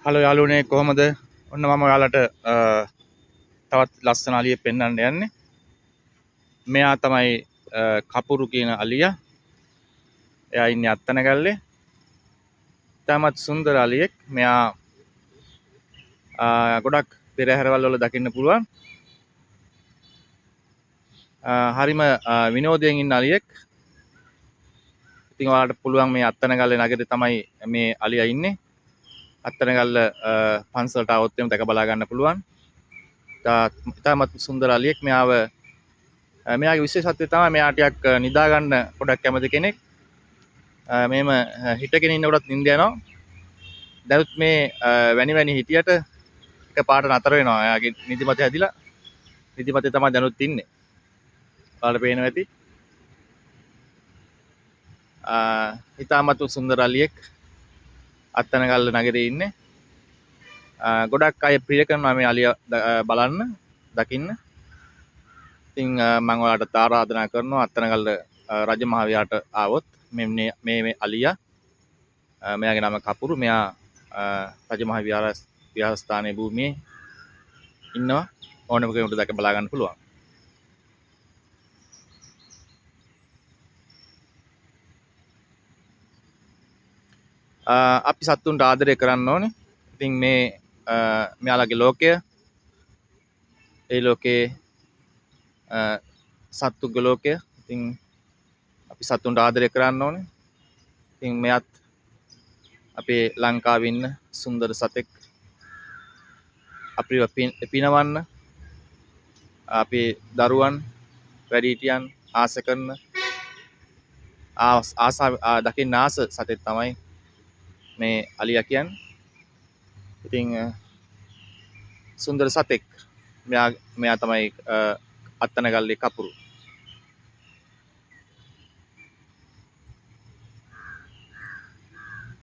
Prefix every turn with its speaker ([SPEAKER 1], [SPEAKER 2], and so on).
[SPEAKER 1] Hello යාළුවනේ කොහමද? ඔන්න මම ඔයාලට තවත් ලස්සන අලියෙක් පෙන්වන්න යන්නේ. මෙයා තමයි කපුරු කියන අලියා. එයා ඉන්නේ අත්තනගල්ලේ. තාමත් සුන්දර අලියෙක්. මෙයා ගොඩක් පෙරහැරවල් වල දකින්න පුළුවන්. හරිම විනෝදයෙන් ඉන්න අලියෙක්. ඉතින් ඔයාලට පුළුවන් මේ අත්තනගල්ලේ නගරේ තමයි මේ අලියා ඉන්නේ. අත්තනගල්ල පන්සලට આવොත් එම දැක බලා ගන්න පුළුවන්. තාමත් සුන්දර අලියෙක්. මෙයාගේ විශේෂත්වය තමයි මෙයා ටිකක් නිදා ගන්න පොඩක් කැමති කෙනෙක්. මෙහෙම හිටගෙන ඉන්නකොටත් නිින්ද යනවා. දැනුත් මේ වැනි හිටියට එකපාරට නතර වෙනවා. එයාගේ නිදිමත හැදිලා. නිදිමතේ තමයි දැනුත් ඉන්නේ. ඔයාලට පේනවා ඇති. හිතාමත් සුන්දර අලියෙක් අත්තනගල්ල නගරේ ඉන්නේ. ගොඩක් අය ප්‍රිය කරනවා මේ අලියා බලන්න, දකින්න. ඉතින් මම ඔයාලට ආරාධනා කරනවා අත්තනගල්ල රජමහා විහාරට ආවොත් මේ අලියා මෙයාගේ නම කපුරු. මෙයා රජමහා විහාරස්ථානයේ භූමියේ ඉන්නවා. ඕනම කෙනෙකුට දැක බලා ගන්න පුළුවන්. අපි සත්තුන්ට ආදරය කරන්න ඕනේ. ඉතින් මෙයාලගේ ලෝකය, ඒ ලෝකයේ සත්තුගේ ලෝකය. ඉතින් අපි සත්තුන්ට ආදරය කරන්න ඕනේ. ඉතින් මෙයත් අපේ ලංකාවේ ඉන්න සුන්දර සතෙක්. අපිව පිනවන්න, අපේ දරුවන් වැඩිහිටියන් ආස කරන දකින්න ආස සතෙක් තමයි මේ අලියා කියන්නේ. ඉතින් සුන්දර සතෙක්. මෙයා තමයි අත්තනගල්ලේ කපුරු.